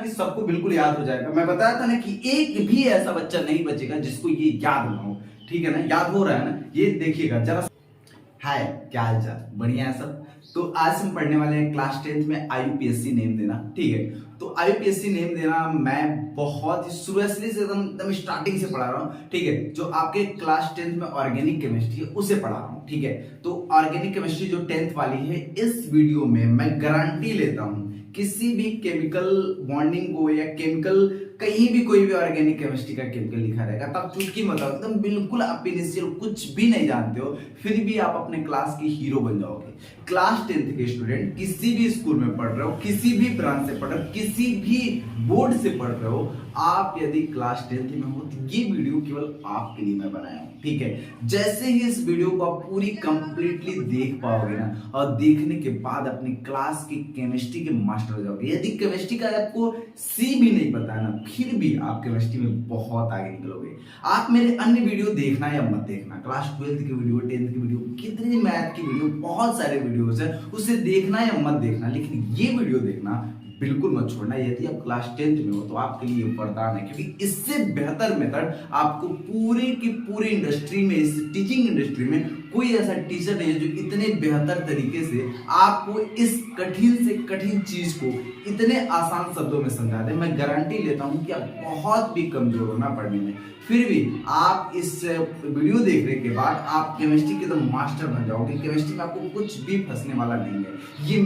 कि सबको बिल्कुल याद हो जाएगा। मैं बताया था ना कि एक भी ऐसा बच्चा नहीं बचेगा जिसको ये याद ना हो। ठीक है ना, याद हो रहा है ना, ये देखिएगा जरा। हाय, क्या हाल चाल, बढ़िया है सब। तो आज हम पढ़ने वाले हैं क्लास 10th में आईयूपीएससी नेम देना। ठीक है, तो आईयूपीएससी नेम देना मैं बहुत ही शुरुआत से एकदम स्टार्टिंग से पढ़ा रहा हूँ। ठीक है, जो आपके क्लास 10th में ऑर्गेनिक केमिस्ट्री है उसे पढ़ा रहा हूँ। ठीक है, तो ऑर्गेनिक केमिस्ट्री जो 10th वाली है, इस वीडियो में मैं गारंटी लेता हूँ किसी भी केमिकल बॉन्डिंग को या केमिकल कहीं भी कोई भी ऑर्गेनिक केमिस्ट्री का केमिकल लिखा रहेगा तब चुटकी बताओ, एकदम बिल्कुल आप इनिशियल कुछ भी नहीं जानते हो, फिर भी आप अपने क्लास के हीरो बन जाओगे। क्लास 10th के स्टूडेंट किसी भी स्कूल में पढ़ रहे हो, किसी भी ब्रांच से पढ़ रहे हो, किसी भी बोर्ड से पढ़ रहे हो, आप यदि क्लास 10th में हो तो ये वीडियो केवल आपके लिए मैं बनाया हूं। ठीक है, जैसे ही इस वीडियो को आप पूरी कंप्लीटली देख पाओगे ना, और देखने के बाद अपनी क्लास की केमिस्ट्री के मास्टर हो जाओगे। यदि केमिस्ट्री का आपको सी भी नहीं पता ना, फिर भी आप केमिस्ट्री में बहुत आगे निकलोगे। आप मेरे अन्य वीडियो देखना या मत देखना, क्लास 12th की वीडियो, 10th की वीडियो, कितनी मैथ की वीडियो, बहुत सारे वीडियोस है, उसे देखना या मत देखना, लेकिन ये वीडियो देखना बिल्कुल मत छोड़ना। यदि आप क्लास 10th में हो तो आपके लिए वरदान है, क्योंकि इससे बेहतर मेथड आपको पूरे की पूरी इंडस्ट्री में, इस टीचिंग इंडस्ट्री में कोई ऐसा टीचर नहीं है जो इतने बेहतर तरीके से आपको इस कठिन से कठिन चीज को इतने आसान शब्दों में समझा दे। मैं गारंटी लेता हूं कि आप बहुत भी कमजोर हो ना पढ़ने में, फिर भी आप इस वीडियो देखने के बाद आप केमिस्ट्री के तो मास्टर बन जाओगे। केमिस्ट्री में आपको कुछ भी फंसने वाला नहीं है, ये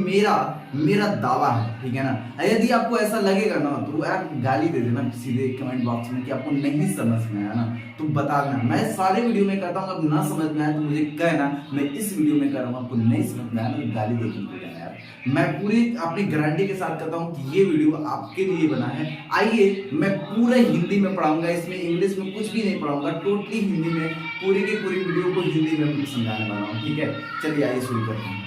मेरा दावा है। ठीक है ना, यदि आपको ऐसा लगेगा ना तो आप गाली दे देना सीधे कमेंट बॉक्स में कि आपको नहीं समझ में आया ना, तो बता देना। मैं सारे वीडियो में कहता हूँ, अब ना समझ में आया तो मुझे कहना, मैं इस वीडियो में कर रहा हूँ, आपको नहीं समझ में आया ना, गाली देके मुझे कहना यार। मैं पूरी अपनी गारंटी के साथ कहता हूँ कि ये वीडियो आपके लिए बना है। आइए, मैं पूरा हिंदी में पढ़ाऊंगा, इसमें इंग्लिश में कुछ भी नहीं पढ़ाऊंगा, टोटली हिंदी में पूरी की पूरी वीडियो को हिंदी में समझाने वाला हूँ। ठीक है, चलिए आइए शुरू करते हैं।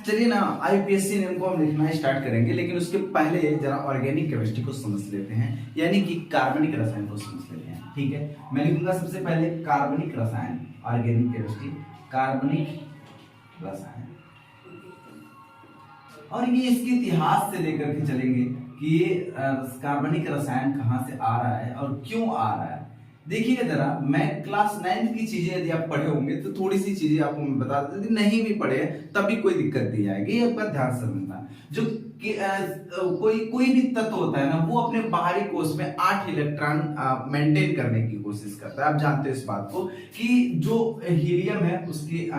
चलिए ना, आईयूपीएससी नेम को हम लिखना स्टार्ट करेंगे, लेकिन उसके पहले जरा ऑर्गेनिक केमिस्ट्री को समझ लेते हैं, यानी कि कार्बनिक रसायन को समझ लेते हैं। ठीक है, मैं लिखूंगा सबसे पहले कार्बनिक रसायन, ऑर्गेनिक केमिस्ट्री, कार्बनिक रसायन, और ये इसके इतिहास से लेकर के चलेंगे कि ये कार्बनिक रसायन कहां से आ रहा है और क्यों आ रहा है। देखिए जरा, मैं क्लास 9th की चीजें यदि आप पढ़े होंगे तो थोड़ी सी चीजें आपको मैं बता देता, यदि नहीं भी पढ़े तब भी कोई दिक्कत नहीं आएगी, एक बार ध्यान से समझना। जो कोई भी तत्व होता है ना, वो अपने बाहरी कोश में 8 इलेक्ट्रॉन मेंटेन करने की कोशिश करता है। आप जानते हैं इस बात को कि जो हीलियम है, उसकी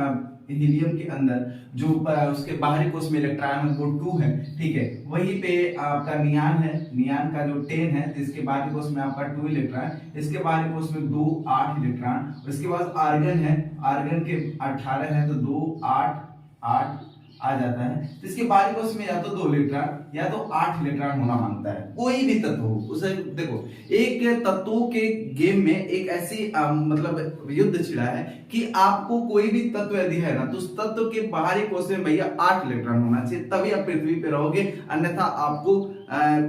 हीलियम के अंदर जो उसके बाहरी कोश में इलेक्ट्रॉन है वो 2 है। ठीक है, वहीं पे आपका नियान है, नियान का जो 10 है, तो इसके बाहरी कोश में आपका 2 इलेक्ट्रॉन, इसके बाहरी कोश में 2 8 इलेक्ट्रॉन। उसके बाद आर्गन है, आर्गन के 18 है, तो 2 8 8 आ जाता है। तो इसके बाहरी कोश में या तो 2 इलेक्ट्रॉन या तो 8 इलेक्ट्रॉन होना मांगता है, कोई भी तत्व हो उसे। देखो, एक तत्वों के गेम में एक ऐसी मतलब युद्ध छिड़ा है कि आपको कोई भी तत्व यदि है ना, तो उस तत्व के बाहरी कोश में भैया 8 इलेक्ट्रॉन होना चाहिए, तभी आप पृथ्वी पे रहोगे, अन्यथा आपको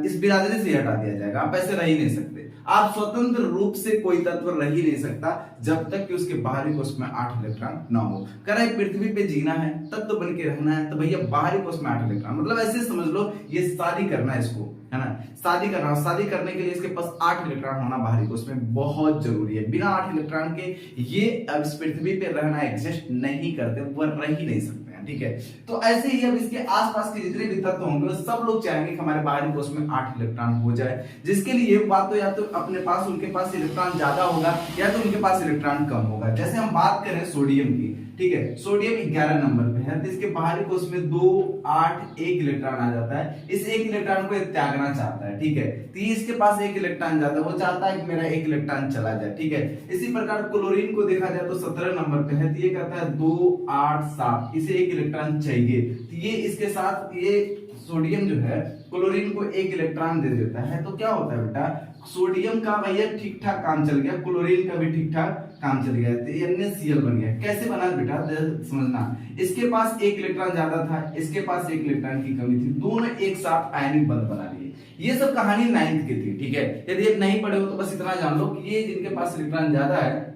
इस बिरादरी से हटा दिया जाएगा। आप ऐसे रह ही नहीं सकते। आप स्वतंत्र रूप से कोई तत्व रह ही नहीं सकता जब तक कि उसके बाहरी कोश में 8 इलेक्ट्रॉन ना हो। कह रहा है पृथ्वी पे जीना है, तत्व बन के रहना है, तो भैया बाहरी कोश में 8 इलेक्ट्रॉन, मतलब ऐसे समझ लो ये शादी करना है इसको, है ना, शादी करना। शादी करने के लिए इसके पास 8 इलेक्ट्रॉन होना बाहरी कोश में बहुत जरूरी है। बिना 8 इलेक्ट्रॉन के ये अब इस पृथ्वी पे रहना एग्जिस्ट नहीं करते, वो रह ही नहीं सकते। ठीक है, तो ऐसे ही अब इसके आसपास के जितने भी तत्व होंगे सब लोग चाहेंगे कि हमारे बाहरी कोश में 8 इलेक्ट्रॉन हो जाए, जिसके लिए बात तो या तो अपने पास उनके पास इलेक्ट्रॉन ज्यादा होगा या तो उनके पास इलेक्ट्रॉन कम होगा। जैसे हम बात करें सोडियम की, ठीक है, सोडियम 11 नंबर पे है, तो इसके बाहरी कोश में 2 8 1 इलेक्ट्रॉन आ जाता है। इस 1 इलेक्ट्रॉन को त्यागना चाहता है। ठीक है, तो इसके पास 1 इलेक्ट्रॉन जाता है, वो चाहता है कि मेरा 1 इलेक्ट्रॉन चला जाए। ठीक है, इसी प्रकार क्लोरीन को देखा जाए तो 17 नंबर पे है, तो ये कहता है 2 8 7, इसे 1 इलेक्ट्रॉन चाहिए, तो ये इसके साथ ये सोडियम जो है क्लोरीन को 1 इलेक्ट्रॉन दे देता है। तो क्या होता है बेटा, सोडियम का भैया ठीक ठाक काम चल गया, क्लोरीन का भी ठीक ठाक काम चल गया, तो NaCl बन गया। कैसे बना बेटा, समझना, इसके पास 1 इलेक्ट्रॉन ज्यादा था, इसके पास 1 इलेक्ट्रॉन की कमी थी, दोनों एक साथ आयनिक बंध बना लिए। ये सब कहानी 9th की थी। ठीक है, यदि आप नहीं पढ़े हो तो बस इतना जान लो कि ये जिनके पास इलेक्ट्रॉन ज्यादा है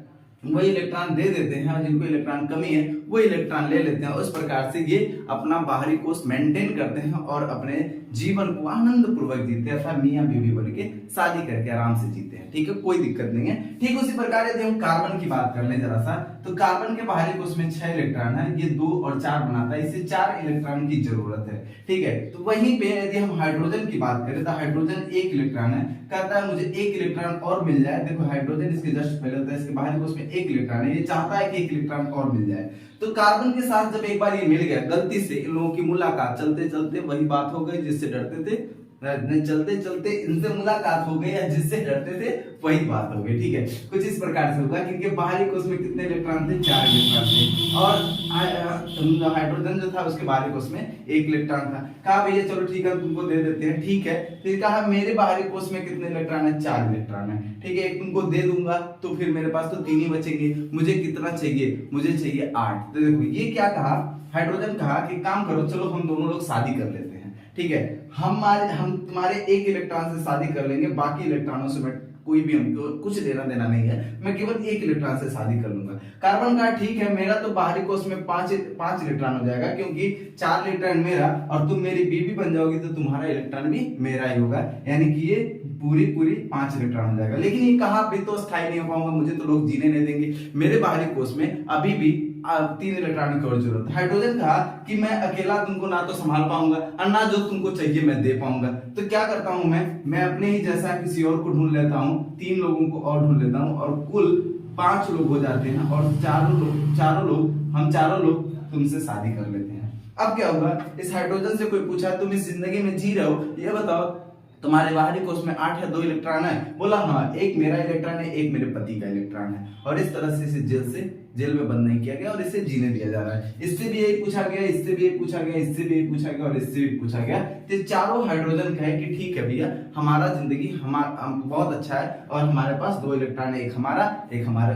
वही इलेक्ट्रॉन दे देते हैं, जिनको इलेक्ट्रॉन कमी है वो इलेक्ट्रॉन ले लेते हैं। उस प्रकार से ये अपना बाहरी कोश मेंटेन करते हैं और अपने जीवन को आनंद पूर्वक जीते हैं, अर्थात मियां बीवी बन के शादी करके आराम से जीते हैं। ठीक है, कोई दिक्कत नहीं है। ठीक उसी प्रकार यदि हम कार्बन की बात कर लें जरा सा, तो कार्बन के बाहरी कोश में 6 इलेक्ट्रॉन है, ये 2 और 4 बनाता है, इसे 4 इलेक्ट्रॉन की जरूरत है। ठीक है, तो वहीं पे यदि हम हाइड्रोजन की बात करें तो हाइड्रोजन 1 इलेक्ट्रॉन है, कहता है मुझे 1 इलेक्ट्रॉन और मिल जाए। देखो हाइड्रोजन इसके जस्ट पहले होता है, इसके बाहरी कोश में 1 इलेक्ट्रॉन है, ये चाहता है कि 1 इलेक्ट्रॉन और मिल जाए। तो कार्बन के साथ जब एक बार ये मिल गया, गलती से इन लोगों की मुलाकात चलते चलते वही बात हो गई जिससे डरते थे, चलते चलते इनसे मुलाकात हो गई या जिससे डरते थे वही बात हो गई। ठीक है, कुछ इस प्रकार से होगा कि इनके बाहरी कोश में कितने इलेक्ट्रॉन थे, 4 इलेक्ट्रॉन थे, और हाइड्रोजन जो था उसके बाहरी कोश में 1 इलेक्ट्रॉन था। कहा भैया चलो ठीक है तुमको दे देते हैं। ठीक है, फिर कहा मेरे बाहरी कोश में कितने इलेक्ट्रॉन है, 4 इलेक्ट्रॉन है। ठीक है, एक तुमको दे दूंगा तो फिर मेरे पास तो 3 ही बचेंगे, मुझे कितना चाहिए, मुझे चाहिए 8। तो देखो ये क्या कहा, हाइड्रोजन कहा कि काम करो चलो हम दोनों लोग शादी कर लेते हैं। ठीक है, हम तुम्हारे 1 इलेक्ट्रॉन से शादी कर लेंगे, बाकी इलेक्ट्रॉनों से मैं कोई भी हमको कुछ लेना देना नहीं है, मैं केवल 1 इलेक्ट्रॉन से शादी कर लूंगा। कार्बन का ठीक है, मेरा तो बाहरी कोश में 5 इलेक्ट्रॉन हो जाएगा, क्योंकि 4 इलेक्ट्रॉन मेरा और तुम मेरी बीवी बन जाओगी तो तुम्हारा इलेक्ट्रॉन भी मेरा ही होगा, यानी कि ये पूरी 5 इलेक्ट्रॉन हो जाएगा। लेकिन ये कहा भी तो स्थायी नहीं हो पाऊंगा, मुझे तो लोग जीने नहीं देंगे, मेरे बाहरी कोश में अभी भी 3 इलेक्ट्रॉन की और जरूरत है। हाइड्रोजन कहा कि मैं अकेला तुमको ना तो संभाल पाऊंगा और ना जो तुमको चाहिए मैं दे पाऊंगा, तो क्या करता हूं मैं अपने ही जैसा किसी और को ढूंढ लेता हूं, 3 लोगों को और ढूंढ लेता हूं और कुल 5 लोग हो जाते हैं, और हम चारों लोग तुमसे शादी कर लेते हैं। अब क्या होगा, इस हाइड्रोजन से कोई पूछा तुम इस जिंदगी में जी रहे हो, ये बताओ तुम्हारे बाहरी कोश में 8 है, 2 इलेक्ट्रॉन है। बोला हाँ, 1 मेरा इलेक्ट्रॉन है, 1 मेरे पति का इलेक्ट्रॉन है, और इस तरह से इसे जेल में बंद नहीं किया गया और इसे जीने दिया जा रहा है। इससे भी यही पूछा गया, इससे भी यही पूछा गया, इससे भी यही पूछा गया और इससे भी पूछा गया। तो चारों हाइड्रोजन कहे कि ठीक है भैया, हमारा जिंदगी बहुत अच्छा है और हमारे पास 2 इलेक्ट्रॉन है, एक हमारा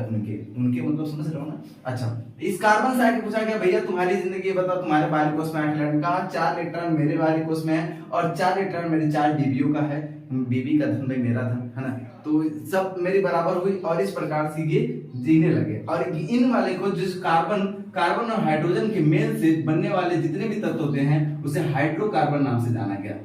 उनके मतलब समझ रहे हो ना। अच्छा, इस कार्बन से आके पूछा गया भैया तुम्हारी जिंदगी बताओ, तुम्हारे बाहरी कोश में 8 इलेक्ट्रॉन, कहा 4 इलेक्ट्रॉन मेरे बाहरी कोश में है और 4 इलेक्ट्रॉन मेरे 4 बीवियों का है, बीबी का धन भाई मेरा धन है ना, तो सब मेरी बराबर हुई और इस प्रकार से ये जीने लगे। और इन वाले को जिस कार्बन और हाइड्रोजन के मेल से बनने वाले जितने भी तत्व होते हैं उसे हाइड्रोकार्बन नाम से जाना गया,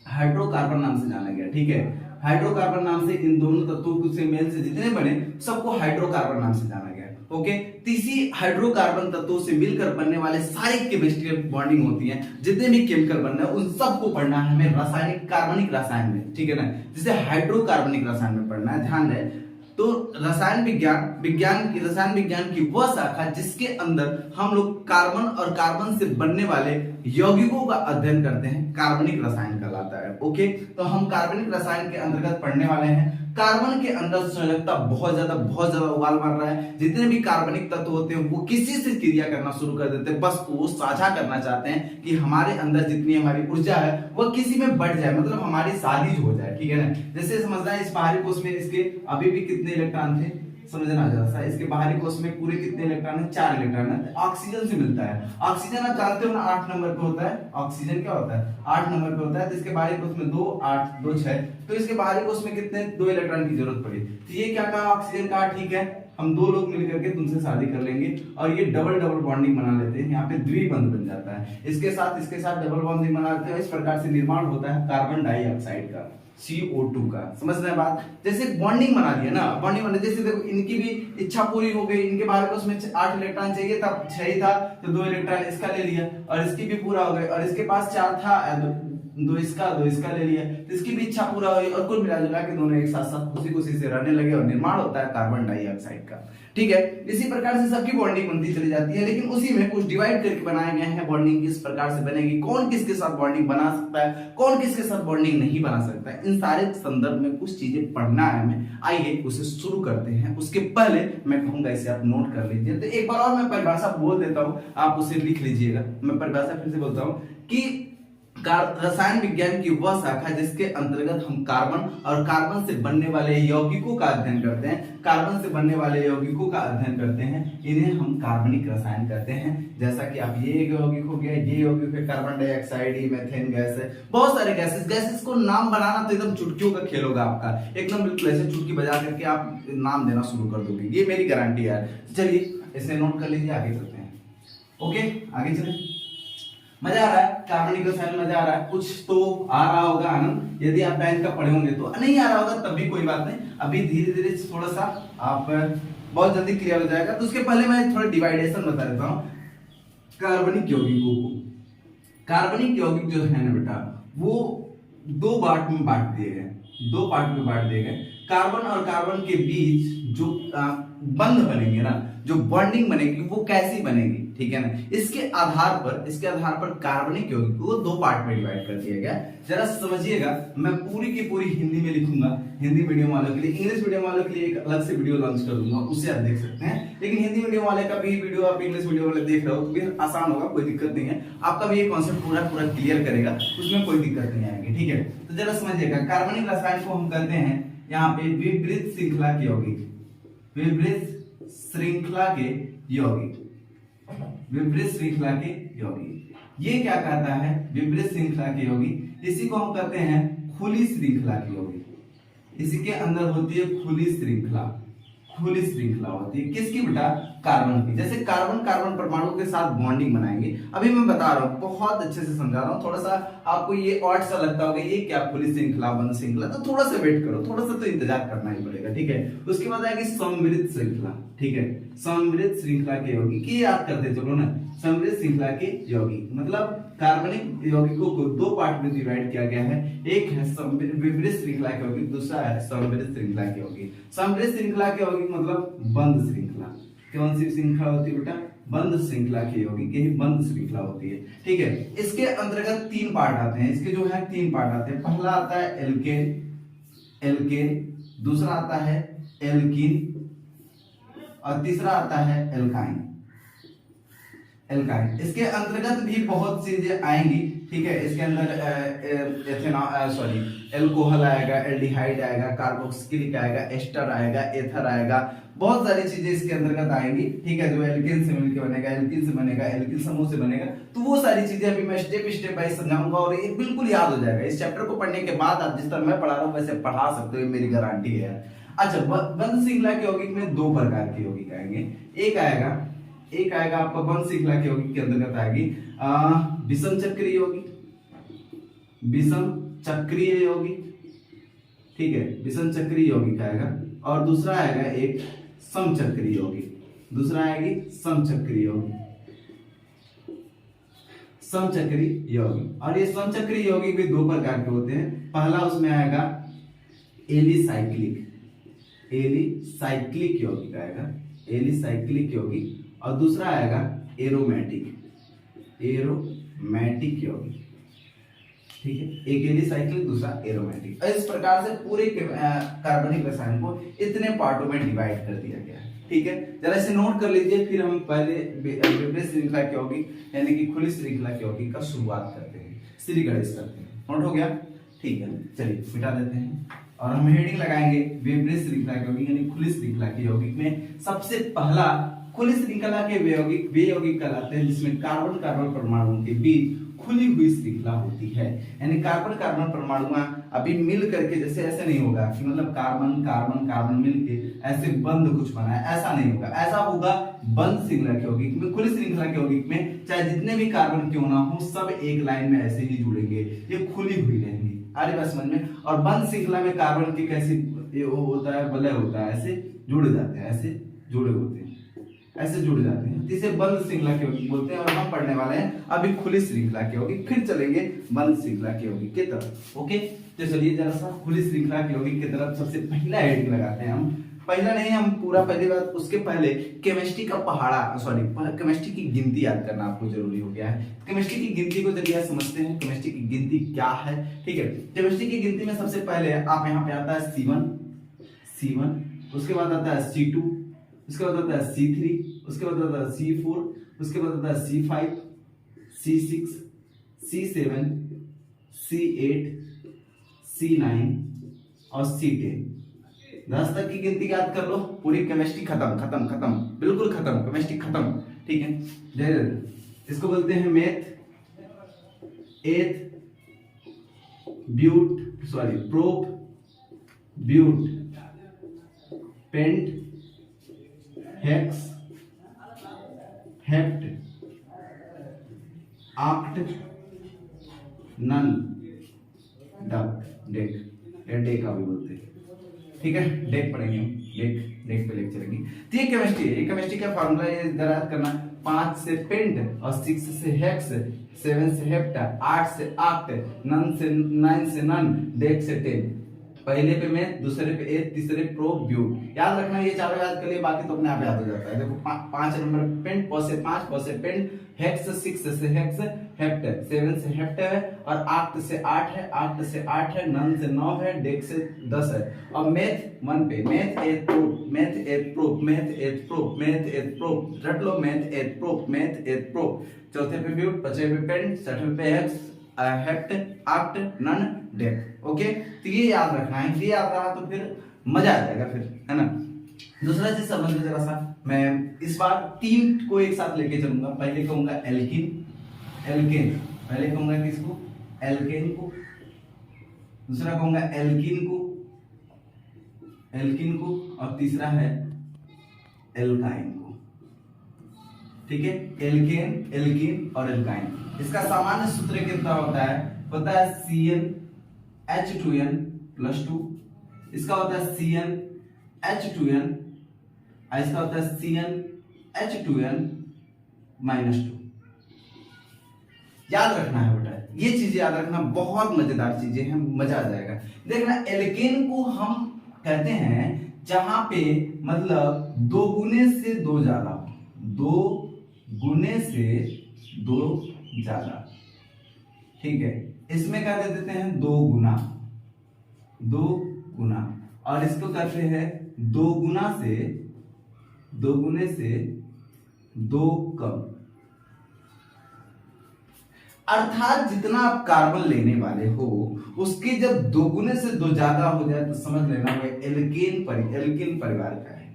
हाइड्रोकार्बन नाम से जाना गया। ठीक है, हाइड्रोकार्बन नाम से इन दोनों तत्वों से मेल से जितने बने सबको हाइड्रोकार्बन नाम से जाना गया। ओके, तीसरी हाइड्रोकार्बन तत्वों से मिलकर बनने वाले सारे केमिस्ट्रियल बॉन्डिंग होती है, जितने भी केमिकल बनना है उन सबको पढ़ना है हमें रासायनिक कार्बनिक रसायन में। ठीक है ना, जिसे हाइड्रोकार्बनिक रसायन में पढ़ना है, ध्यान रहे। तो रसायन विज्ञान की वह शाखा जिसके अंदर हम लोग कार्बन और कार्बन से बनने वाले यौगिकों का अध्ययन करते हैं, कार्बनिक रसायन कहलाता है। ओके, तो हम कार्बनिक रसायन के अंतर्गत पढ़ने वाले हैं। कार्बन के अंदर संयोजकता बहुत ज्यादा उबाल मार रहा है। जितने भी कार्बनिक तत्व होते हैं वो किसी से क्रिया करना शुरू कर देते हैं, बस वो साझा करना चाहते हैं कि हमारे अंदर जितनी हमारी ऊर्जा है वो किसी में बढ़ जाए, मतलब हमारी शादी हो जाए। ठीक है ना, जैसे समझना है इस बाहरी कोश में इसके अभी भी कितने इलेक्ट्रॉन थे, समझना जरा सा। इसके बाहरी कोश में पूरे कितने इलेक्ट्रॉन है, 4 इलेक्ट्रॉन है, ऑक्सीजन से मिलता है। ऑक्सीजन आप जानते हो ना 8 नंबर पे होता है, ऑक्सीजन क्या होता है 8 नंबर पे होता है। तो इसके बाहरी कोश में 2 8 2 6, तो इसके बाहरी कोश में कितने 2 इलेक्ट्रॉन की जरूरत पड़ी। तो ये क्या कहा, ऑक्सीजन कहा ठीक है हम 2 लोग मिलकर के तुमसे शादी कर लेंगे, और ये डबल बॉन्डिंग बना लेते हैं, यहाँ पे द्विबंध बन जाता है। इसके साथ डबल बॉन्डिंग बनाते हैं, इस प्रकार से निर्माण होता है कार्बन डाइऑक्साइड का, CO2 का। समझ रहे हैं बात, जैसे बॉन्डिंग बना दिया ना, बॉन्डिंग बना, जैसे देखो इनकी भी इच्छा पूरी हो गई, इनके बारे में उसमें 8 इलेक्ट्रॉन चाहिए था, 6 ही था, तो 2 इलेक्ट्रॉन इसका ले लिया और इसकी भी पूरा हो गया, और इसके पास 4 था, 2 इसका ले लिया, तो इसकी भी इच्छा पूरा हुई, और कुल मिला जुला के दोनों एक साथ साथ खुशी से रहने लगे और निर्माण होता है कार्बन डाइऑक्साइड का। ठीक है, इसी प्रकार से सबकी बॉन्डिंग बनती चली जाती है, लेकिन उसी में कुछ डिवाइड करके बनाए गए हैं बॉन्डिंग किस प्रकार से बनेगी, कौन किसके साथ बॉन्डिंग बना सकता है, कौन किसके साथ बॉन्डिंग नहीं बना सकता है। इन सारे संदर्भ में कुछ चीजें पढ़ना है हमें, आइए उसे शुरू करते हैं। उसके पहले मैं कहूंगा इसे आप नोट कर लीजिए। तो एक बार और मैं परिभाषा बोल देता हूं, आप उसे लिख लीजिएगा। मैं परिभाषा फिर से बोलता हूं कि रसायन विज्ञान की वह शाखा जिसके अंतर्गत हम कार्बन और कार्बन से बनने वाले यौगिकों का अध्ययन करते हैं, कार्बन से बनने वाले यौगिकों का अध्ययन करते हैं, इन्हें हम कार्बनिक रसायन कहते हैं। जैसा कि आप ये यौगिक हो गया, ये यौगिक है कार्बन डाइऑक्साइड, मीथेन गैस है, बहुत सारे गैसेस को नाम बनाना तो एकदम चुटकियों का खेल होगा आपका, एकदम बिल्कुल ऐसे चुटकी बजा करके आप नाम देना शुरू कर दोगे, ये मेरी गारंटी है। चलिए इसे नोट कर लीजिए, आगे चलते हैं। ओके, आगे चले। मजा आ रहा है कार्बनिक रसायन, मजा आ रहा है, कुछ तो आ रहा होगा आनंद। यदि आप 10th का पढ़े होंगे तो नहीं आ रहा होगा तब भी कोई बात नहीं, अभी धीरे धीरे थोड़ा सा आप बहुत जल्दी क्लियर हो जाएगा। तो उसके पहले मैं थोड़ा डिवाइडेशन बता देता हूँ कार्बनिक यौगिकों को। कार्बनिक यौगिक जो है ना बेटा, वो दो पार्ट में बांट दिए गए, दो पार्ट में बांट दिए गए। कार्बन और कार्बन के बीच जो बंध बनेंगे ना, जो बॉन्डिंग बनेगी वो कैसी बनेगी, ठीक है ना, इसके आधार पर कार्बनिक यौगिक को दो पार्ट में डिवाइड कर दिया गया। जरा समझिएगा, मैं पूरी की पूरी हिंदी में लिखूंगा, हिंदी मीडियम वालों के लिए। इंग्लिश मीडियम वालों के लिए एक अलग से वीडियो लॉन्च कर दूंगा, उससे आप देख सकते हैं। लेकिन हिंदी मीडियम वाले का भी वीडियो आप इंग्लिश मीडियम वाले देख रहे हो तो भी आसान होगा, कोई दिक्कत नहीं है। आपका भी ये कॉन्सेप्ट पूरा क्लियर करेगा, उसमें कोई दिक्कत नहीं आएगी, ठीक है। तो जरा समझिएगा, कार्बनिक रसायन को हम कहते हैं यहाँ पे विपरीत श्रृंखला के यौगिक, विपरीत श्रृंखला के यौगिक, विपरीत श्रृंखला के यौगिक। ये क्या कहता है, विपरीत श्रृंखला के यौगिक, इसी को हम कहते हैं खुली श्रृंखला के यौगिक। इसी के अंदर होती है खुली श्रृंखला, खुली श्रृंखला होती है किसकी बेटा, कार्बन की। जैसे कार्बन कार्बन परमाणु के साथ बॉन्डिंग बनाएंगे, अभी मैं बता रहा हूँ, बहुत अच्छे से समझा रहा हूँ। थोड़ा सा आपको ये ऑड सा लगता होगा, ये क्या खुली श्रृंखला बंद श्रृंखला, तो थोड़ा सा वेट करो, थोड़ा सा तो इंतजार करना ही पड़ेगा, ठीक है। उसके बाद आएगी समृद्ध श्रृंखला, ठीक है, समृद्ध श्रृंखला के यौगिक, ये याद करते चलो ना, समृद्ध श्रृंखला के यौगिक मतलब कार्बनिक यौगिकों को दो पार्ट में डिवाइड किया गया है। एक है विपरीत श्रृंखला के यौगिक, दूसरा है समृद्ध श्रृंखला के यौगिक। समृद्ध श्रृंखला के यौगिक मतलब बंद श्रृंखला। कौन सी श्रृंखला होती है बेटा, बंद श्रृंखला की यौगिक, यही बंद श्रृंखला होती है, ठीक है। इसके अंतर्गत तीन पार्ट आते हैं, इसके जो है तीन पार्ट आते हैं। पहला आता है एल्केन, एल्केन, दूसरा आता है एल्कीन और तीसरा आता है एल्काइन, एल्काइन। इसके अंतर्गत भी बहुत चीजें आएंगी, ठीक है। इसके अंदर एल्कोहल आएगा, एल्डिहाइड आएगा, कार्बोक्सिलिक आएगा, एस्टर आएगा, एथर आएगा, बहुत सारी चीजें इसके अंतर्गत आएंगी, ठीक है। जो एल्केन से मिलकर बनेगा, एल्कीन से बनेगा, एल्कीन समूह से बनेगा, तो वो सारी चीजें अभी मैं स्टेप बाय समझाऊंगा और ये बिल्कुल याद हो जाएगा। इस चैप्टर को पढ़ने के बाद आप जिस तरह मैं पढ़ा रहा हूँ वैसे पढ़ा सकते हो, मेरी गारंटी है। अच्छा, बंद श्रृंखला के यौगिक में दो प्रकार के यौगिक आएंगे। एक आएगा आपका बंद श्रृंखला के यौगिक के अंतर्गत आएगी विषम चक्रीय यौगिक, विषम चक्रीय यौगिक, ठीक है, विषम चक्रीय यौगिक आएगा। और दूसरा आएगा एक समचक्रीय यौगिक, दूसरा आएगी समचक्रीय यौगिक, समचक्रीय यौगिक। और ये समचक्रीय यौगिक भी दो प्रकार के होते हैं। पहला उसमें आएगा एलिसाइक्लिक, एलिसाइक्लिक यौगिक आएगा, एलिसाइक्लिक यौगिक। और दूसरा आएगा एरोमेटिक, एरोमेटिक यौगिक, ठीक है। एक एलिसाइक्लिक, दूसरा एरोमेटिक। इस प्रकार से पूरे कार्बनिक रसायन को इतने पार्टों में डिवाइड कर दिया गया है, ठीक है। जरा इसे नोट कर लीजिए, फिर हम पहले विपरीत श्रृंखला के यौगिक यानी कि खुली श्रृंखला के यौगिक का शुरुआत करते हैं, श्री गणेश करते हैं। नोट हो गया, ठीक है। चलिए मिटा देते हैं और हम हेडिंग लगाएंगे विपरीत श्रृंखला के यौगिक यानी खुली श्रृंखला के यौगिक में सबसे पहला खुली श्रृंखला के वे यौगिक कहलाते हैं जिसमें कार्बन कार्बन परमाणुओं के बीच खुली हुई श्रृंखला होती है। यानी कार्बन कार्बन परमाणु अभी मिल करके, जैसे ऐसे नहीं होगा कि मतलब कार्बन कार्बन कार्बन मिलके ऐसे बंद कुछ बना है, ऐसा नहीं होगा। ऐसा होगा बंद श्रृंखला के यौगिक में, खुली श्रृंखला के यौगिक में चाहे जितने भी कार्बन क्यों ना हो, सब एक लाइन में ऐसे ही जुड़ेंगे, ये खुली हुई रहेंगी। आ रही बात समझ में। और बंद श्रृंखला में कार्बन की कैसी होता है, वलय होता है, ऐसे जुड़ जाते हैं, ऐसे जुड़े होते हैं, ऐसे जुड़ जाते हैं, इसे बंद श्रृंखला के यौगिक बोलते हैं। और हम पढ़ने वाले हैं अभी खुली श्रृंखला के यौगिक, फिर चलेंगे बंद श्रृंखला के यौगिक की तरफ। ओके, तो चलिए जरा सा खुली श्रृंखला के यौगिक की तरफ सबसे पहला हेडिंग लगाते हैं हम। पहला नहीं, हम पूरा पहली बात, उसके पहले केमिस्ट्री का पहाड़ा, केमिस्ट्री की गिनती याद करना आपको जरूरी हो गया है। केमिस्ट्री की गिनती को चलिए समझते हैं, केमिस्ट्री की गिनती क्या है, ठीक है। केमिस्ट्री की गिनती में सबसे पहले आप यहाँ पे आता है C1, उसके बाद आता है C2, उसके बाद आता है C3, उसके बाद आता है C4, उसके बाद आता है C5, C6, C7, C8, C9 और C10। 10 तक की गिनती याद कर लो, पूरी केमिस्ट्री खत्म, बिल्कुल खत्म, केमिस्ट्री खत्म, ठीक है। इसको बोलते हैं meth, eth, prop, but, pent, hex, hept, oct, non, dec, dec, या डेक भी बोलते हैं, ठीक है। डेक पढ़ेंगे हम, डेक, डेक पे लेक्चर चलेंगे। तो ये केमिस्ट्री है, ये केमिस्ट्री का फार्मूला ये दराज करना, 5 से पेंट और 6 से हेक्स, 7 से हेप्टा, 8 से आक्ट, 9 से नन, डेक से 10। पहले पे में, दूसरे पे ए, तीसरे प्रो, ब्यूट। याद रखना, ये चारों याद कर लिए, बाकी तो अपने आप याद हो जाता है। देखो 5 नंबर पेंट, प से 5, प से पेंट, हेक्स 6 से हेक्स, हेप्ट 7 से हेप्ट है, और आक्ट से 8 है, आक्ट से 8 है, नन से 9 है, डेक से 10 है। और मैथ 1 पे, math 8 proof, math 8 proof, math 8 proof, math 8 proof, रट लो, मैथ 8 प्रूफ, मैथ 8 प्रूफ। चौथे पे ब्यूट, पांचवे पे पेंट, छठवें पे hex, hept, oct, non, dec. Okay, तो ये याद रखना है, ये याद रहा तो फिर मजा आ जाएगा फिर, है ना। दूसरा चीज समझ लो जरा सा, मैं इस बार 3 को एक साथ लेके चलूंगा। पहले कहूंगा एल्किन, एल्केन, पहले कहूंगा किसको, एल्केन को, दूसरा कहूंगा एल्किन को, एल्किन को, और तीसरा है एल्काइन को, ठीक है। एल्केन, एल्किन और एल्काइन। इसका सामान्य सूत्र कितना होता है, होता है CnH2n + 2, इसका होता है CnH2n, इसका होता है CnH2n - 2। याद रखना है बेटा, ये चीजें याद रखना, बहुत मजेदार चीजें हैं, मजा आ जाएगा। देखना, एल्केन को हम कहते हैं जहां पे मतलब 2 गुने से 2 ज्यादा, 2 गुने से 2 ज्यादा, ठीक है। इसमें क्या दे देते हैं, 2 गुना, 2 गुना, और इसको कहते हैं 2 गुना से 2 गुने से 2 कम। अर्थात जितना आप कार्बन लेने वाले हो उसके जब 2 गुने से 2 ज्यादा हो जाए तो समझ लेना वो एल्केन परिवार का है।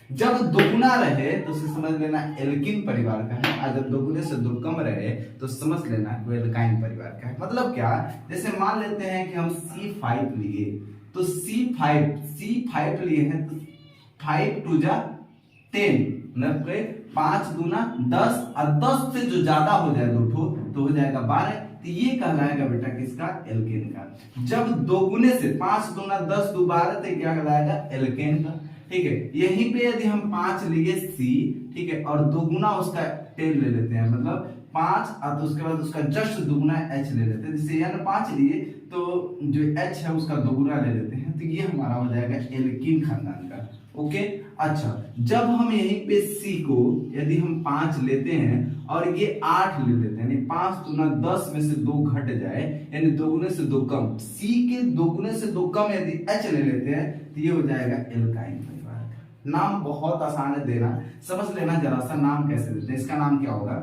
जब 2 गुना रहे तो उसे समझ लेना एल्किन परिवार का है, और जब 2 गुने से 2 कम रहे तो समझ लेना वो एल्काइन परिवार का है। मतलब क्या, जैसे मान लेते हैं कि हम C5 लिए, तो C5 लिए हैं, तो 5 2 जा 10, मतलब 5 दूना 10, और 10 से जो ज्यादा हो जाए 2 ठो तो हो जाएगा 12। तो ये कहलाएगा बेटा किसका, एल्केन का। जब 2 गुने से 5 दूना 10 2 12, तो क्या कहलाएगा, एल्केन का, ठीक है। यहीं पे यदि हम 5 लिए C, ठीक है, और 2 गुना उसका 10 ले लेते हैं, मतलब 5, और तो उसके बाद उसका जस्ट 2 गुना H ले लेते हैं। जैसे यानी 5 लिए तो जो H है उसका 2 गुना ले लेते हैं, तो ये हमारा हो जाएगा एल्किन खानदान का। ओके, अच्छा, जब हम यहीं पे C को यदि हम 5 लेते हैं और ये 8 ले लेते हैं, यानी 5 दूना 10 में से 2 घट जाए, यानी 2 गुने से 2 कम, C के 2 गुने से 2 कम यदि H ले लेते हैं तो ये हो जाएगा एल्काइन परिवार का। नाम बहुत आसान है देना, समझ लेना जरा सा नाम कैसे देते हैं। इसका नाम क्या होगा,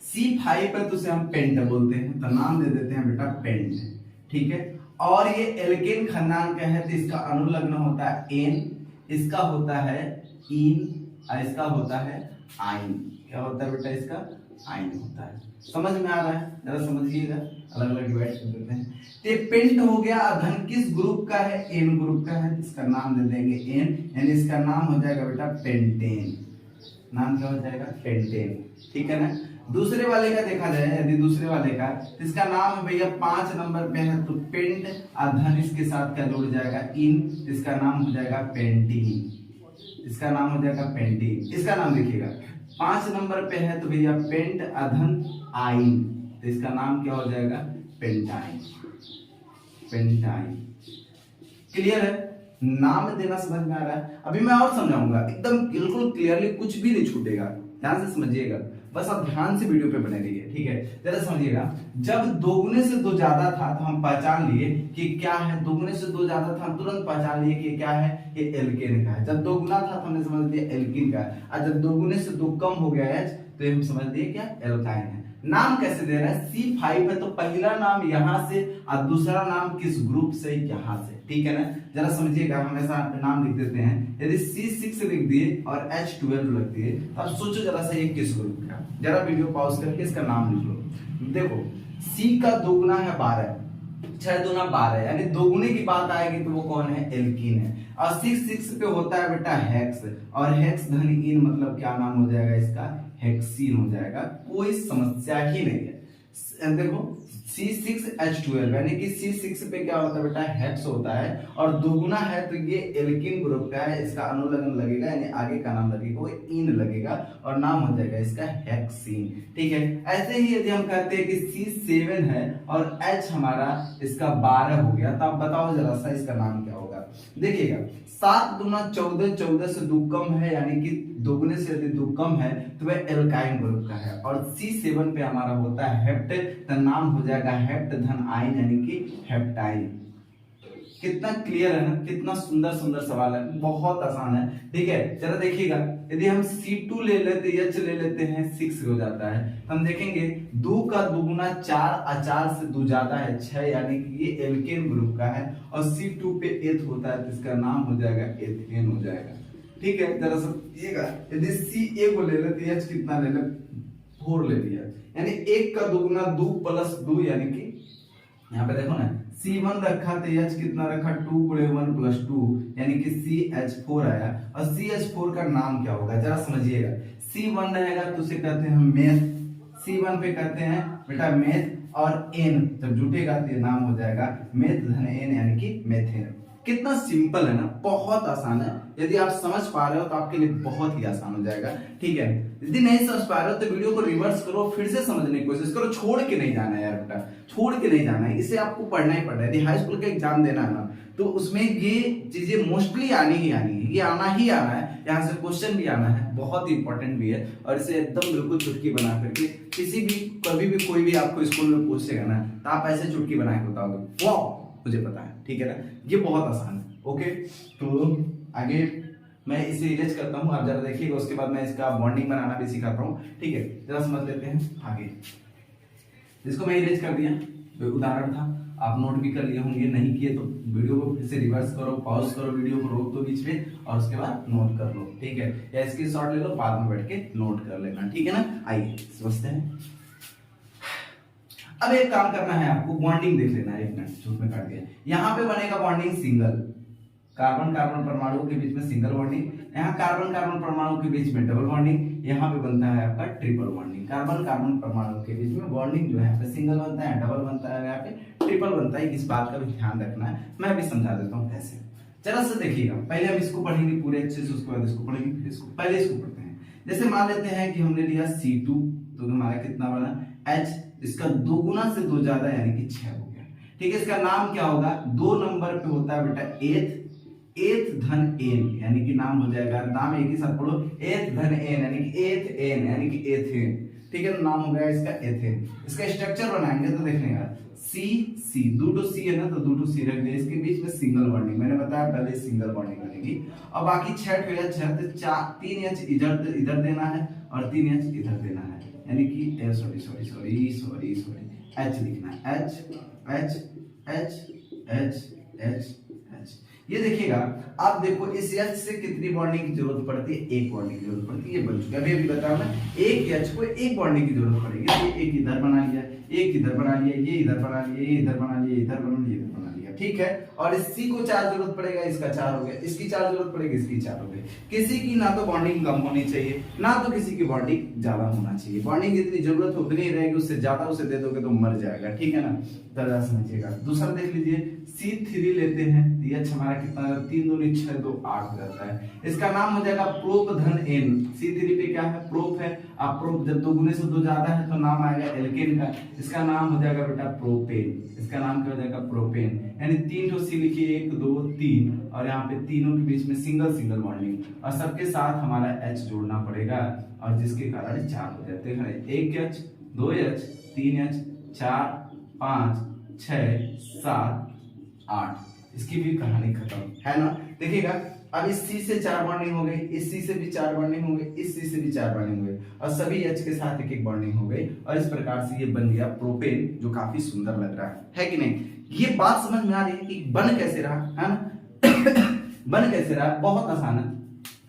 C5 पर तो उसे हम पेंट बोलते हैं, तो नाम दे देते हैं बेटा पेंट, ठीक है। और ये एल्केन खानदान का है, तो इसका अनुलग्न होता है एन, इसका होता है इन, और इसका होता है आइन। क्या होता है बेटा, इसका आइन होता है। समझ में आ रहा है, जरा समझिएगा, अलग अलग डिवाइड कर देते हैं। तो पेंट हो गया, धन किस ग्रुप का है, एन ग्रुप का है, इसका नाम दे देंगे एन, यानी इसका नाम हो जाएगा बेटा पेंटेन। नाम क्या हो जाएगा, पेंटेन, ठीक है ना। दूसरे वाले का देखा जाए, यदि दूसरे वाले का, तो इसका नाम है भैया 5 नंबर पे है, तो पेंट, और धन इसके साथ क्या जुड़ जाएगा, इन, इसका नाम हो जाएगा पेंटीन, इसका नाम हो जाएगा पेंटीन। इसका नाम देखिएगा 5 नंबर पे है, तो भैया पेंट, अधन, आइन, तो इसका नाम क्या हो जाएगा, पेंटाइन, पेंटाइन। क्लियर है, नाम देना समझ में आ रहा है। अभी मैं और समझाऊंगा, एकदम बिल्कुल क्लियरली, कुछ भी नहीं छूटेगा, ध्यान से समझिएगा, बस आप ध्यान से वीडियो पे बने रहिए, ठीक है। जरा समझिएगा, जब 2 गुने से 2 ज्यादा था तो हम पहचान लिए कि क्या है, 2 गुने से 2 ज्यादा था, हम तुरंत पहचान लिए कि क्या है, ये एल्केन का है। जब 2 गुना था तो हमने समझ लिया एल्किन का है, और जब 2 गुने से 2 कम हो गया H तो ये हम समझ लिए क्या, एल्काइन है। नाम कैसे दे रहा है, C5 है तो पहला नाम यहां से और दूसरा नाम किस ग्रुप से, यहां से, ठीक है ना। जरा समझिएगा, हमेशा नाम लिख देते हैं, यदि C6 लिख दिए और H12 लिख दिए, तो अब सोचो जरा सा ये किस ग्रुप का। जरा वीडियो पॉज करके इसका नाम लिख लो। देखो C का 2 गुना है 12, 6 दूना 12, यानी 2 गुने की बात आएगी तो वो कौन है, एल्कीन है। और 6 पे होता है बेटा हेक्स, और हेक्स धन इन, मतलब क्या नाम हो जाएगा इसका, हेक्सीन हो जाएगा, कोई समस्या ही नहीं है। देखो C6H12 यानी कि C6 पे क्या होता है बेटा, हेक्स होता है, और दुगुना है तो ये एल्किन ग्रुप का है, इसका अनुलग्न लगेगा यानी आगे का नाम लगेगा वो इन लगेगा और नाम हो जाएगा इसका हेक्सीन। ठीक है, ऐसे ही यदि हम कहते हैं कि C7 है और H हमारा इसका 12 हो गया, तो आप बताओ जरा सा इसका नाम क्या होगा। देखिएगा 7 दूना 14, 14 से 2 कम है यानी कि दोगुने से यदि 2 कम है तो वह एल्काइन ग्रुप का है, और C7 पे हमारा होता है हेप्ट, तो नाम हो जाएगा हेप्ट धन आइन यानी कि हेप्टाइन। कितना क्लियर है ना, कितना सुंदर सुंदर सवाल है, बहुत आसान है। ठीक है, चलो देखिएगा, यदि हम C2 ले लेते H ले लेते हैं 6 हो जाता है, तो हम देखेंगे 2 का दुगुना 4 और 4 से 2 ज्यादा है 6 यानी कि ये एल्केन ग्रुप का है, और C2 पे एथ होता है तो इसका नाम हो जाएगा एथेन हो जाएगा। ठीक है, जरा समझिएगा, यदि Ca को ले लेते H कितना ले ले 4 ले लिया, यानी 1 का दुगुना 2 प्लस 2 यानी कि यहाँ पे देखो ना C1 रखा तो H कितना रखा 2 गुणे 1 प्लस 2 यानी कि CH4 आया, और CH4 का नाम क्या होगा जरा समझिएगा। C1 रहेगा तो उसे कहते हैं मेथ, C1 पे कहते हैं बेटा मेथ, और N जब जुटेगा तो ये नाम हो जाएगा मेथ धन N यानी कि मेथेन। कितना सिंपल है ना, बहुत आसान है, यदि आप समझ पा रहे हो तो आपके लिए बहुत ही आसान हो जाएगा। ठीक है, यदि नहीं समझ पा रहे हो तो वीडियो को रिवर्स करो, फिर से समझने की कोशिश करो, छोड़ के नहीं जाना है यार बेटा, छोड़ के नहीं जाना है, इसे आपको पढ़ना ही पड़ना है। यदि हाई स्कूल का एग्जाम देना है ना तो उसमें ये चीजें मोस्टली आनी ही आनी है, ये आना ही आना है, यहाँ से क्वेश्चन भी आना है, बहुत ही इंपॉर्टेंट भी है, और इसे एकदम बिल्कुल चुटकी बना करके किसी भी कभी भी कोई भी आपको स्कूल में पूछेगा ना तो आप ऐसे चुटकी बना के बताओगे, वाह मुझे पता है। ठीक है ना, ये बहुत आसान है। ओके, तो आगे मैं इसे इरेज करता हूँ, आप जरा देखिएगा, उसके बाद मैं इसका बॉन्डिंग बनाना भी सिखाता हूँ। ठीक है, जरा समझ लेते हैं आगे। इसको मैं इरेज कर दिया, तो उदाहरण था, आप नोट भी कर लिए होंगे, नहीं किए तो वीडियो को फिर से रिवर्स करो, पॉज करो, वीडियो को रोक दो बीच में और उसके बाद नोट कर लो। ठीक है, या स्क्रीनशॉट ले लो, बाद में बैठ के नोट कर लेना। ठीक है ना, आइए समझते हैं। अब एक काम करना है आपको, बॉन्डिंग देख लेना है, एक मिनट छूट में काट दिया। यहाँ पे बनेगा बॉन्डिंग सिंगल, कार्बन कार्बन परमाणु के बीच में सिंगल बॉन्डिंग, यहाँ कार्बन कार्बन परमाणु के बीच में डबल बॉन्डिंग, यहाँ पे बनता है आपका ट्रिपल बॉन्डिंग। कार्बन कार्बन परमाणु के बीच में बॉन्डिंग जो है यहाँ पे सिंगल बनता है, डबल बनता है, यहाँ पे ट्रिपल बनता है। इस बात का भी ध्यान रखना है, मैं भी समझा देता हूँ कैसे। जरा से देखिएगा, पहले हम इसको पढ़ेंगे पूरे अच्छे से, उसके बाद इसको पढ़ेंगे, फिर इसको, पहले इसको पढ़ते हैं। जैसे मान लेते हैं कि हमने लिया C2, तो हमारा कितना बना H, इसका 2 गुना से 2 ज्यादा यानी कि 6 हो गया। ठीक है, इसका नाम क्या होगा, 2 नंबर पे होता है बेटा एथ, एथ धन एन यानी कि नाम हो जाएगा, नाम एक ही साथ पढ़ो, एथ धन एन यानी कि एथ एन यानी कि एथेन। ठीक है, नाम हो गया इसका एथेन। इसका स्ट्रक्चर बनाएंगे तो देखिएगा सी सी, 2 सी है ना, तो 2 सी रख दिया, इसके बीच में सिंगल बॉन्डिंग, मैंने बताया पहले सिंगल बॉन्डिंग बनेगी, और बाकी 6 तो 3 H इधर देना है और 3 H इधर देना है, यानी कि सॉरी H लिखना है, H। ये देखिएगा, आप देखो इस H से कितनी बॉन्डिंग की जरूरत पड़ती है, एक बॉन्डिंग की जरूरत पड़ती है, ये बन चुका है। अभी बताया मैं, एक H को एक बॉन्डिंग की जरूरत पड़ेगी, तो एक इधर बना लिया, एक इधर बना लिया, ये इधर बना लिया, ये इधर बना लिया, इधर बना लिया, इधर बना लिया। ठीक है, और इस C को 4 जरूरत पड़ेगा, इसका 4 हो गया, इसकी 4 जरूरत पड़ेगी, इसकी 4 हो गई। किसी की ना तो बॉन्डिंग कम होनी चाहिए, ना तो किसी की बॉन्डिंग ज्यादा होना चाहिए। बॉन्डिंग जितनी जरूरत है उतनी ही रहेगी, उससे ज्यादा उसे दे दोगे तो मर जाएगा। ठीक है ना, जरा समझिएगा। दूसरा देख लीजिए, C3 लेते हैं, H हमारा कितना, 3 दूनी 6, 2 8 हो जाता है। इसका नाम हो जाएगा प्रोप धन N। C3 पे क्या है, प्रोप है, आप प्रोप जब 2 गुने से 2 ज्यादा है तो नाम आएगा एल्केन का, इसका नाम हो जाएगा बेटा प्रोपेन, इसका नाम क्या हो जाएगा प्रोपेन। यानी 3 तो C लिखिए, 1 2 3, और यहाँ पे तीनों के बीच में सिंगल बॉन्डिंग, और सबके साथ हमारा H जोड़ना पड़ेगा, और जिसके कारण 4 हो जाते हैं, 1 H 2 H 3 H 4 5 6 7 8। इसकी भी कहानी खत्म है ना। देखिएगा, अब इस C से 4 बॉन्डिंग हो गई, इस C से भी 4 बॉन्डिंग हो गई, इस C से भी 4 बॉन्डिंग हो गई, और सभी H के साथ एक बॉन्डिंग हो गई, और इस प्रकार से ये बन गया प्रोपेन, जो काफी सुंदर लग रहा है कि नहीं। ये बात समझ में आ रही है कि बन कैसे रहा है ना बन कैसे रहा, बहुत आसान है।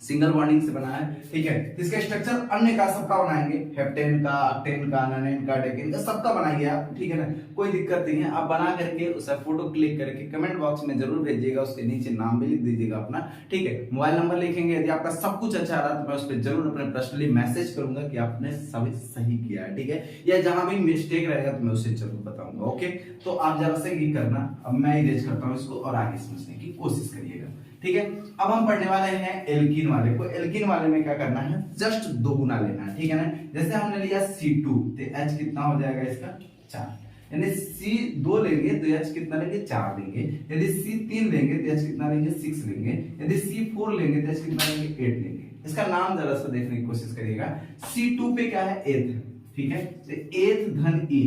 सिंगल बॉन्डिंग से बना है, ठीक है। इसका स्ट्रक्चर अन्य का सबका बनाएंगे, हेप्टेन का, ऑक्टेन का, नोनेन का, डेकेन का, सबका बनाइए आप, ठीक है ना, कोई दिक्कत नहीं है। आप बना करके उसका फोटो क्लिक करके कमेंट बॉक्स में जरूर भेजिएगा, उसके नीचे नाम भी लिख दीजिएगा अपना, ठीक है। मोबाइल नंबर लिखेंगे, यदि आपका सब कुछ अच्छा रहा तो मैं उस पर जरूर अपने पर्सनली मैसेज करूंगा कि आपने सभी सही किया है, ठीक है, या जहां भी मिस्टेक रहेगा तो मैं उसे जरूर बताऊंगा, ओके। तो आप जरा से ये करना, अब मैं इरेज करता हूँ इसको और आगे समझने की कोशिश करिएगा, ठीक है। अब हम पढ़ने वाले हैं एल्कीन वाले को। एल्कीन वाले में क्या करना है, जस्ट 2 गुना लेना है, ठीक है ना। जैसे हमने लिया C2 तो H कितना हो जाएगा इसका 4, यानी C2 लेंगे तो H कितना लेंगे 4 लेंगे, यदि C3 लेंगे तो H कितना लेंगे 6 लेंगे, यदि C4 लेंगे तो H कितना लेंगे 8 लेंगे। इसका नाम जरा सा देखने की कोशिश करिएगा। C2 पे क्या है, एथ, ठीक है, तो एथ धन ई,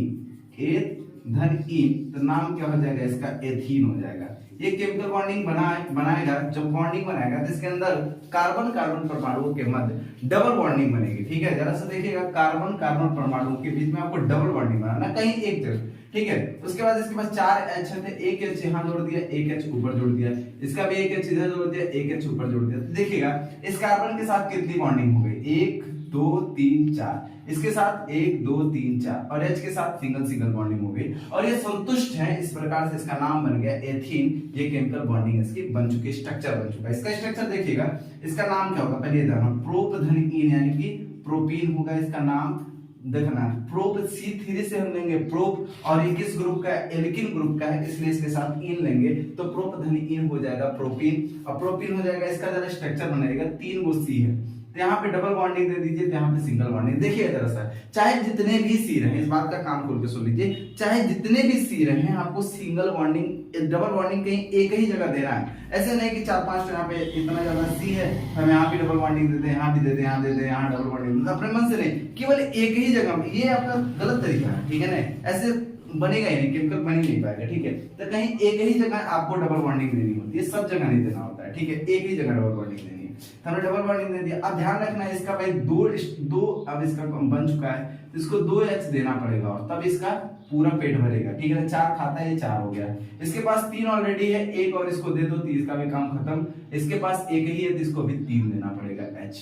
एथ धन ई, तो नाम क्या हो जाएगा इसका, एथीन हो जाएगा। ये केमिकल बॉन्डिंग बनाएगा, जब बॉन्डिंग बनाएगा तो इसके अंदर कार्बन कार्बन परमाणुओं के मध्य डबल बॉन्डिंग बनेगी, ठीक है। जरा सा देखिएगा, कार्बन कार्बन परमाणुओं के बीच में आपको डबल बॉन्डिंग बनाना, कहीं एक जगह, ठीक है। उसके बाद इसके पास 4 H है, एक H यहाँ जोड़ दिया, एक H ऊपर जोड़ दिया, इसका भी एक H इधर जोड़ दिया, एक H ऊपर जोड़ दिया। तो देखिएगा इस कार्बन के साथ कितनी बॉन्डिंग हो गई, 1 2 3 4, इसके साथ 1 2 3 4, और H के साथ सिंगल सिंगल बॉन्डिंग हो गई, और ये संतुष्ट है। इस प्रकार से इसका नाम बन गया एथीन। ये केमिकल बॉन्डिंग इसकी बन चुकी, स्ट्रक्चर बन चुका है। इसका स्ट्रक्चर देखिएगा, इसका नाम क्या होगा, पहले ये जानना, प्रोप धन ईन, यानी कि प्रोपीन होगा इसका नाम, देखना प्रोप C3 से हम लेंगे प्रोप, और ये किस ग्रुप का है, एल्किन ग्रुप का है, इसलिए इसके साथ इन लेंगे तो प्रोप धन इन हो जाएगा प्रोपीन, और प्रोपीन हो जाएगा। इसका जरा स्ट्रक्चर बनाएगा, 3 गो C है, तो यहाँ पे डबल बॉन्डिंग दे दीजिए, तो यहाँ पे सिंगल बॉन्डिंग। देखिए जरा सा, चाहे जितने भी सी रहे, इस बात का कान खोल के सुन लीजिए, चाहे जितने भी सी रहे, आपको सिंगल बॉन्डिंग डबल बॉन्डिंग कहीं एक ही जगह देना है। ऐसे नहीं कि 4-5 यहाँ पे इतना ज्यादा सी है, हम यहाँ भी डबल बॉन्डिंग देते हैं, यहाँ भी देते हैं, यहाँ देते हैं, यहाँ डबल बॉन्डिंग, अपने मन से नहीं, केवल एक ही जगह। ये आपका गलत तरीका है, ठीक है ना, ऐसे बनेगा ही नहीं, केमिकल बन ही नहीं पाएगा, ठीक है। तो कहीं एक ही जगह आपको डबल बॉन्डिंग देनी होती है, सब जगह नहीं देना होता है, ठीक है, एक ही जगह डबल बॉन्डिंग देनी है। हमने डबल बॉन्डिंग दे दिया। अब ध्यान रखना है, इसका भाई दो अब इसका बन चुका है, तो इसको 2H देना पड़ेगा, और तब इसका पूरा पेट भरेगा, ठीक है। 4 खाता है, ये 4 हो गया। इसके पास 3 ऑलरेडी है, एक और इसको दे दो तो इसका भी काम खत्म। इसके पास एक ही है तो इसको भी 3 देना पड़ेगा, H।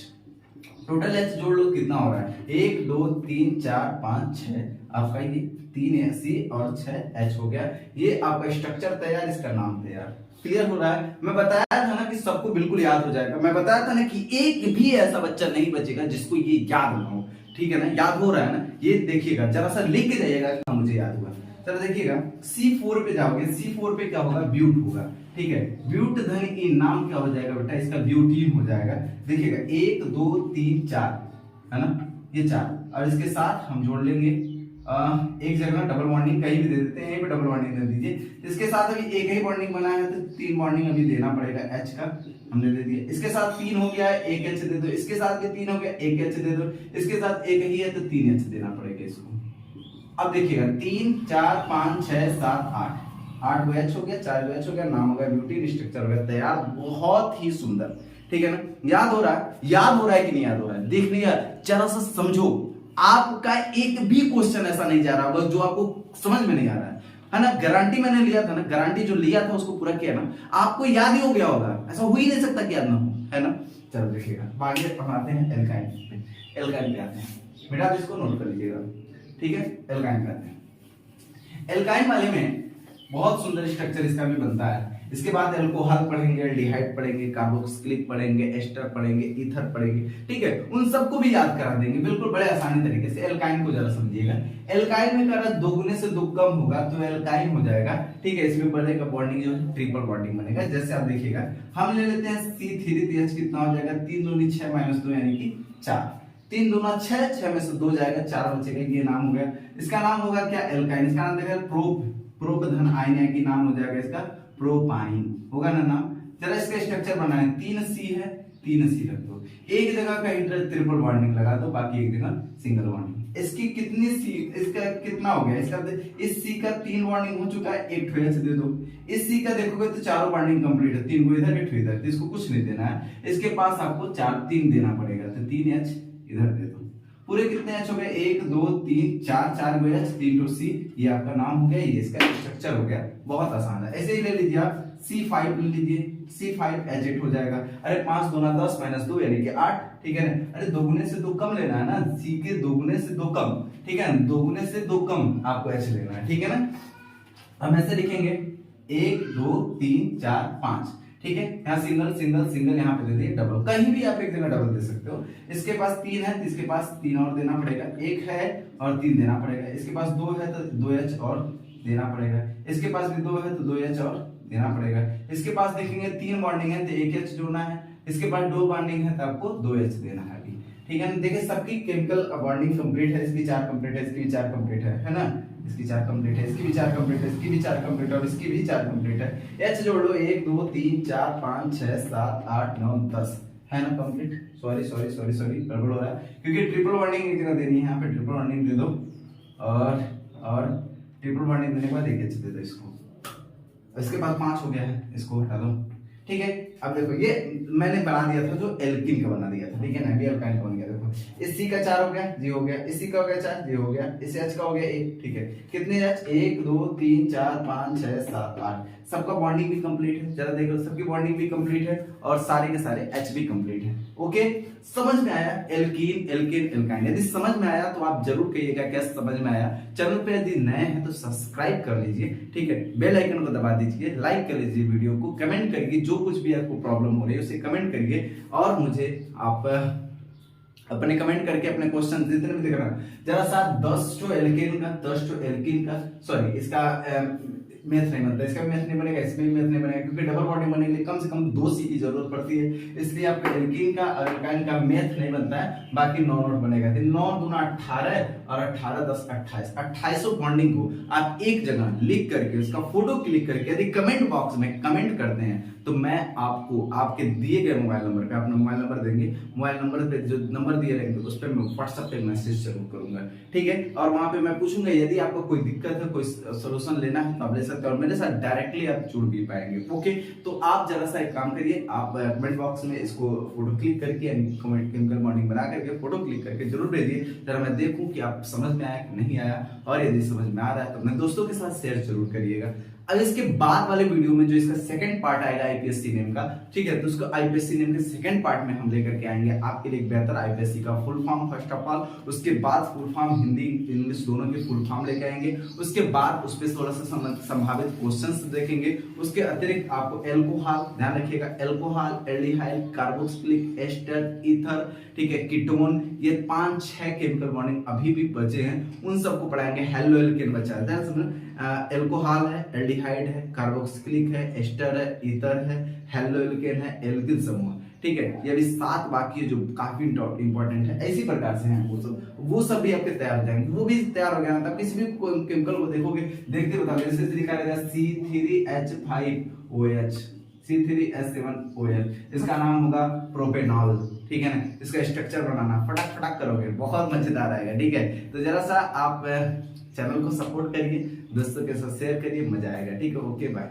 टोटल H जोड़ लो कितना हो रहा है, 1 2 3 4 5 6, आपका ये 3 C और 6 H हो गया। ये आपका स्ट्रक्चर तैयार, इसका नाम तैयार। क्लियर हो रहा है। मैं बताया था ना कि सबको बिल्कुल याद हो जाएगा, मैं बताया था ना कि एक भी ऐसा बच्चा नहीं बचेगा जिसको ये याद ना हो, ठीक है ना। याद हो रहा है ना, ये देखिएगा, जरा सा लिख के जाइएगा कि मुझे याद हुआ। चलो देखिएगा, C4 पे जाओगे, C4 पे क्या होगा, ब्यूट होगा, ठीक है। ब्यूट धन इन, नाम क्या हो जाएगा बेटा, इसका ब्यूटीन हो जाएगा। देखिएगा 1 2 3 4 है ना, ये 4, और इसके साथ हम जोड़ लेंगे एक जगह डबल बॉन्डिंग कहीं भी दे देते हैं, यहीं पे डबल बॉन्डिंग दे दीजिए। इसके साथ अभी एक ही बॉन्डिंग बना है तो 3 बॉन्डिंग अभी देना पड़ेगा, H का हमने दे दिया। इसके साथ 3 हो गया है, 1 H दे दो। इसके साथ ये 3 हो गया, 1 H दे दो। इसके साथ एक ही है तो 3 H देना पड़ेगा इसको। अब देखिएगा 3 4 5 6 7 8 गो H हो गया, 4 गो H हो गया, नाम हो गया ब्यूटीन, स्ट्रक्चर हो गया तैयार। बहुत ही सुंदर, ठीक है ना। याद हो रहा है, याद हो रहा है कि नहीं याद हो रहा है, देख लिया, जरा सा समझो। आपका एक भी क्वेश्चन ऐसा नहीं जा रहा होगा जो आपको समझ में नहीं आ रहा है ना। गारंटी मैंने लिया था ना, गारंटी जो लिया था उसको पूरा किया ना, आपको याद ही हो गया होगा, ऐसा हो ही नहीं सकता कि याद ना हो, है ना। चलो देखिएगा, आगे हम आते हैं एल्काइन। एल्काइन पे आते हैं बेटा, आप इसको नोट कर लीजिएगा, ठीक है। एल्काइन पे आते हैं। एल्काइन वाले में बहुत सुंदर स्ट्रक्चर इसका भी बनता है। इसके बाद अल्कोहल पढ़ेंगे, एल्डिहाइड पढ़ेंगे, कार्बोक्सिलिक पढ़ेंगे, एस्टर पढ़ेंगे, ईथर पढ़ेंगे, ठीक है। उन सबको भी याद करा देंगे बिल्कुल बड़े आसानी तरीके से। एल्काइन को जरा समझिएगा, एल्काइन में क्या रहा, 2 गुने से 2 कम होगा तो एल्काइन हो जाएगा, ठीक है। इसमें बनेगा बॉन्डिंग जो है ट्रिपल बॉन्डिंग बनेगा। जैसे आप देखिएगा, हम ले लेते हैं C3, तो H कितना हो जाएगा, 3 दूनी 6 - 2 यानी कि 4, 3 दूना 6, 6 में से 2 जाएगा, 4 बचेगा, ये नाम हो गया। इसका नाम होगा क्या, एल्काइन। इसका नाम देखिए प्रोप धन आयन, यानी कि नाम हो जाएगा इसका प्रोपाइन, होगा ना नाम। जरा इसका स्ट्रक्चर बनाए, 3 C है, 3 C रख दो, एक जगह का ट्रिपल बॉन्डिंग लगा दो, बाकी एक जगह सिंगल बॉन्डिंग। इसकी कितनी C, इसका कितना हो गया, इसका इस C का 3 बॉन्डिंग हो चुका है, एक H दे दो। इस C का देखोगे तो 4 बॉन्डिंग कंप्लीट है, 3 को इधर, 1 इधर, तो इसको कुछ नहीं देना है। इसके पास आपको 3 देना पड़ेगा, तो 3 H इधर दे दो, पूरे कितने एच हो गए, 1 2 3 4, 4 गो एच, 3 टू सी, ये आपका नाम हो गया, ये इसका स्ट्रक्चर हो गया। बहुत आसान है। ऐसे ही ले लीजिए आप C5 ले लीजिए, C5H8 हो जाएगा। अरे 5 दूना 10 माइनस 2 यानी कि 8, ठीक है ना। अरे दोगुने से 2 कम लेना है ना, C के दोगुने से 2 कम, ठीक है, दोगुने से 2 कम आपको H लेना है, ठीक है ना। हम ऐसे लिखेंगे 1 2 3 4 5, ठीक है। यहाँ सिंगल सिंगल सिंगल यहाँ पे दे दिए, डबल, कहीं भी आप एक जगह डबल दे सकते हो। इसके पास 3 है तो इसके पास 3 और देना पड़ेगा, 1 है और 3 देना पड़ेगा। इसके पास 2 है तो 2H और देना पड़ेगा। इसके पास भी 2 है तो 2H और देना पड़ेगा। इसके पास देखेंगे 3 बॉन्डिंग है तो 1H जोड़ना है। इसके पास 2 बॉन्डिंग है तो आपको 2H देना है अभी, ठीक है ना। देखिए सबकी केमिकल बॉन्डिंग कंप्लीट है, इसकी 4 कंप्लीट है, इसकी भी 4 कंप्लीट है ना, इसकी 4 कंप्लीट है, इसकी भी 4 कंप्लीट है, इसकी भी 4 कंप्लीट है और इसकी भी 4 कंप्लीट है। H जोड़ लो, 1 2 3 4 5 6 7 8 9 10, है ना complete. Sorry sorry sorry sorry गड़बड़ हो रहा है क्योंकि ट्रिपल बॉन्डिंग एक जगह देनी है, यहाँ पे ट्रिपल बॉन्डिंग दे दो और ट्रिपल बॉन्डिंग देने के बाद एक H दे दो इसको। इसके बाद 5 हो गया है, इसको हटा दो, ठीक है। अब देखो ये मैंने बना दिया था जो एल्किन का बना दिया था, ठीक है ना, अभी अल्काइन का बन गया। देखो इस C का 4 हो गया, G हो गया, इसी का हो गया 4, G हो गया, इस H का हो गया 1, ठीक है। कितने H, 1 2 3 4 5 6 7 8, सबका बॉन्डिंग भी कंप्लीट है। जरा देख लो, सबकी बॉन्डिंग भी कंप्लीट है और सारे के सारे H भी कंप्लीट है। ओके, समझ में आया एल्कीन एल्केन एल्काइन? यदि समझ में आया तो आप जरूर कहिएगा क्या समझ में आया। चैनल पे यदि नए हैं तो सब्सक्राइब कर लीजिए, ठीक है, बेल आइकन को दबा दीजिए, लाइक कर लीजिए वीडियो को, कमेंट करिए, जो कुछ भी आपको प्रॉब्लम हो रही है उसे कमेंट करिए और मुझे आप अपने कमेंट करके अपने क्वेश्चन जितने भी दिख रहा है जरा सा 10 टू एल्केन का, 10 टू एल्कीन का, सॉरी इसका मैथ नहीं बनता, इसका मैथ नहीं बनेगा, इसमें भी मैथ नहीं बनेगा क्योंकि डबल बॉन्डिंग बनने के लिए कम से कम 2 C की जरूरत पड़ती है, इसलिए आपका एल्कीन का और एल्काइन का मैथ नहीं बनता है। बाकी 9 नोट बनेगा, 9 दूना 18 और 18 10 28, 28 बॉन्डिंग को आप एक जगह लिख करके उसका फोटो क्लिक करके यदि कमेंट बॉक्स में कमेंट करते हैं तो मैं आपको आपके दिए गए मोबाइल नंबर पे, अपना मोबाइल नंबर देंगे, मोबाइल नंबर पे जो नंबर दिए रहेंगे उस पर मैं व्हाट्सएप पे मैसेज जरूर करूंगा, ठीक है। और वहां पे मैं पूछूंगा यदि आपको कोई दिक्कत है, कोई सोल्यूशन लेना है तो आप ले सकते हैं और मेरे साथ डायरेक्टली आप जुड़ भी पाएंगे। ओके, तो आप जरा सा एक काम करिए, आप कमेंट बॉक्स में इसको फोटो क्लिक करके केमिकल बॉन्डिंग बना करके फोटो क्लिक करके जरूर भेजिए, जरा मैं देखूं कि आप समझ में आया कि नहीं आया। और यदि समझ में आ रहा है तो अपने दोस्तों के साथ शेयर जरूर करिएगा। अब इसके बाद वाले वीडियो में जो इसका सेकंड पार्ट आएगा आईपीएससी नेम का, ठीक है, तो उसको आईपीएससी नेम के सेकंड पार्ट में हम लेकर के आएंगे आपके लिए एक बेहतर आईपीएससी का full form first of all, उसके बाद फुल फॉर्म हिंदी इंग्लिश दोनों के फुल फॉर्म लेके आएंगे, उसके बाद उस पर थोड़ा सा संभावित क्वेश्चंस देखेंगे। उसके अतिरिक्त आपको एल्कोहल ध्यान रखिएगा, alcohol, aldehyde, carboxylic ester, ether, ठीक है, कीटोन, ये 5-6 केमिकल बॉन्डिंग अभी भी बचे हैं, उन सबको पढ़ाएंगे। हेलो एल्केन बचा है, ध्यान समझो, एल्कोहल है, एल्डिहाइड है, कार्बोक्सिलिक है, एस्टर है, ईथर है, हेलो एल्केन है, एल्किल समूह, ठीक है। ये भी 7 बाकी है जो काफी इंपॉर्टेंट है। इसी प्रकार से हैं वो सब भी आपके तैयार हो जाएंगे, वो भी तैयार हो गया ना, तब किसी भी केमिकल को देखोगे देखते बताओगे, जैसे लिखा रहेगा C3H5OH, C3H7OL, इसका नाम होगा प्रोपेनॉल, ठीक है ना। इसका स्ट्रक्चर बनाना फटाक फटाक करोगे, बहुत मजेदार आएगा, ठीक है। तो जरा सा आप चैनल को सपोर्ट करिए, दोस्तों के साथ शेयर करिए, मजा आएगा, ठीक है। Okay bye.